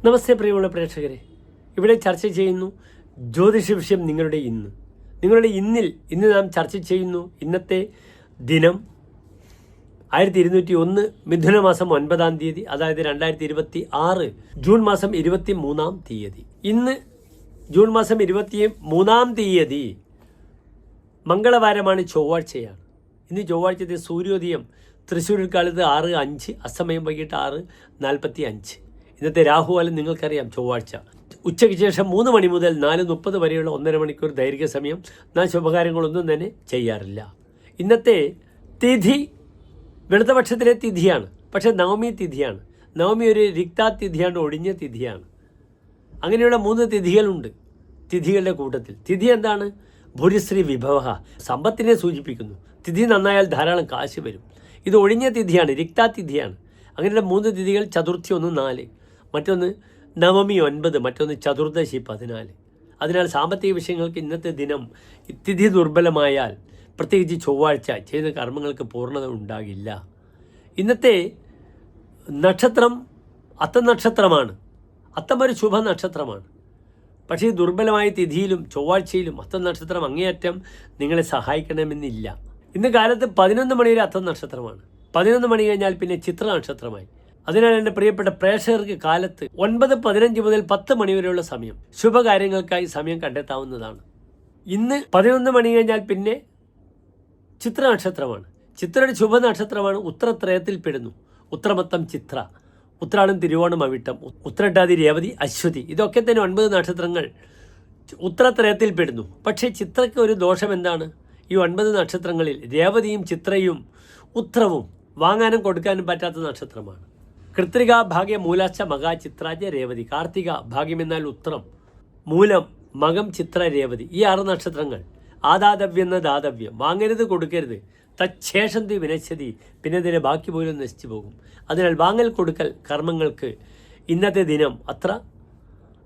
നമസ്തേ പ്രിയമുള്ള പ്രേക്ഷകരെ, ഇവിടെ ചർച്ച ചെയ്യുന്നു ജ്യോതിഷ വിഷയം നിങ്ങളുടെ ഇന്ന് നാം ചർച്ച ചെയ്യുന്നു. ഇന്നത്തെ ദിനം 1201 മിഥുന മാസം 9-ാം തീയതി, അതായത് 2026 ജൂൺ മാസം 23-ാം തീയതി. ഇന്ന് ജൂൺ മാസം 23-ാം തീയതി മംഗളവാരമാണ്, ചൊവ്വാഴ്ചയാണ്. ഇന്ന് ചൊവ്വാഴ്ചത്തെ സൂര്യോദയം തൃശ്ശൂരിൽ കാലത്ത് 6:05, അസ്തമയം വൈകിട്ട് 6:45. ഇന്നത്തെ രാഹുകാലം നിങ്ങൾക്കറിയാം, ചൊവ്വാഴ്ച ഉച്ചയ്ക്ക് ശേഷം 3 മണി മുതൽ 4:30 വരെയുള്ള 1.5 മണിക്കൂർ ദൈർഘ്യ സമയം നാം ശുഭകാര്യങ്ങളൊന്നും തന്നെ ചെയ്യാറില്ല. ഇന്നത്തെ തിഥി വെളുത്തപക്ഷത്തിലെ തിഥിയാണ്, പക്ഷേ നവമി തിഥിയാണ്. നവമി ഒരു തിഥിയാണ്, ഒഴിഞ്ഞ തിഥിയാണ്. അങ്ങനെയുള്ള 3 തിഥികളുണ്ട് തിഥികളുടെ കൂട്ടത്തിൽ. തിഥി എന്താണ്? ഭൂരിശ്രീ വിഭവ, സമ്പത്തിനെ സൂചിപ്പിക്കുന്നു. തിഥി നന്നായാൽ ധാരാളം കാശ് വരും. ഇത് ഒഴിഞ്ഞ തിഥിയാണ്, തിഥിയാണ്. അങ്ങനെയുള്ള 3 തിഥികൾ, ചതുർത്ഥി 1 4, മറ്റൊന്ന് നവമി 9, മറ്റൊന്ന് ചതുർദശി 14. അതിനാൽ സാമ്പത്തിക വിഷയങ്ങൾക്ക് ഇന്നത്തെ ദിനം തിഥി ദുർബലമായാൽ, പ്രത്യേകിച്ച് ചൊവ്വാഴ്ച, ചെയ്യുന്ന കർമ്മങ്ങൾക്ക് പൂർണ്ണത ഉണ്ടാകില്ല. ഇന്നത്തെ നക്ഷത്രം അത്തം നക്ഷത്രമാണ്. അത്തം ഒരു ശുഭ നക്ഷത്രമാണ്. പക്ഷേ ഈ ദുർബലമായ തിഥിയിലും ചൊവ്വാഴ്ചയിലും അത്തം നക്ഷത്രം അങ്ങേയറ്റം നിങ്ങളെ സഹായിക്കണമെന്നില്ല. ഇന്ന് കാലത്ത് 11 മണി വരെ അത്തം നക്ഷത്രമാണ്. 11 മണി കഴിഞ്ഞാൽ പിന്നെ ചിത്ര നക്ഷത്രമായി. അതിനാൽ എൻ്റെ പ്രിയപ്പെട്ട പ്രേക്ഷകർക്ക് കാലത്ത് 9:15 മുതൽ 10 മണി വരെയുള്ള സമയം ശുഭകാര്യങ്ങൾക്കായി സമയം കണ്ടെത്താവുന്നതാണ്. ഇന്ന് 11 മണി കഴിഞ്ഞാൽ പിന്നെ ചിത്ര നക്ഷത്രമാണ്. ചിത്രയുടെ ശുഭനക്ഷത്രമാണ്. ഉത്രത്രയത്തിൽ പെടുന്നു. ഉത്രമത്തം ചിത്ര, ഉത്രാടം തിരുവോണം അവിട്ടം, ഉത്രട്ടാതി രേവതി അശ്വതി, ഇതൊക്കെ തന്നെ 9 നക്ഷത്രങ്ങൾ ഉത്രത്രയത്തിൽ പെടുന്നു. പക്ഷേ ചിത്രയ്ക്ക് ഒരു ദോഷം എന്താണ്? ഈ 9 നക്ഷത്രങ്ങളിൽ രേവതിയും ചിത്രയും ഉത്രവും വാങ്ങാനും കൊടുക്കാനും പറ്റാത്ത നക്ഷത്രമാണ്. കൃത്രിക ഭാഗ്യ മൂലാച്ച മക ചിത്രാജ രേവതി. കാർത്തിക ഭാഗ്യം എന്നാൽ ഉത്രം, മൂലം മകം ചിത്ര രേവതി, ഈ 6 നക്ഷത്രങ്ങൾ ആദാതവ്യം എന്ന ദാതവ്യം, വാങ്ങരുത് കൊടുക്കരുത്. തച്ഛേഷന്തി വിനശ്യതി, പിന്നെ ഇതിനെ ബാക്കി പോലും നശിച്ചു പോകും. അതിനാൽ വാങ്ങൽ കൊടുക്കൽ കർമ്മങ്ങൾക്ക് ഇന്നത്തെ ദിനം അത്ര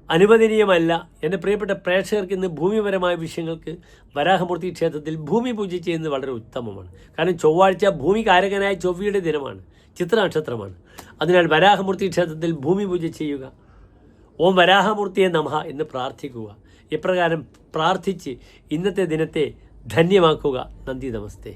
അനുവദനീയമല്ല. എൻ്റെ പ്രിയപ്പെട്ട പ്രേക്ഷകർക്ക് ഇന്ന് ഭൂമിപരമായ വിഷയങ്ങൾക്ക് വരാഹമൂർത്തി ക്ഷേത്രത്തിൽ ഭൂമി പൂജ ചെയ്യുന്നത് വളരെ ഉത്തമമാണ്. കാരണം ചൊവ്വാഴ്ച ഭൂമികാരകനായ ചൊവ്വയുടെ ദിനമാണ്, ചിത്ര നക്ഷത്രമാണ്. അതിനാൽ വരാഹമൂർത്തി ക്ഷേത്രത്തിൽ ഭൂമി പൂജ ചെയ്യുക. ഓം വരാഹമൂർത്തിയെ നമഃ എന്ന് പ്രാർത്ഥിക്കുക. ഇപ്രകാരം പ്രാർത്ഥിച്ച് ഇന്നത്തെ ദിനത്തെ ധന്യമാക്കുക. നന്ദി, നമസ്തേ.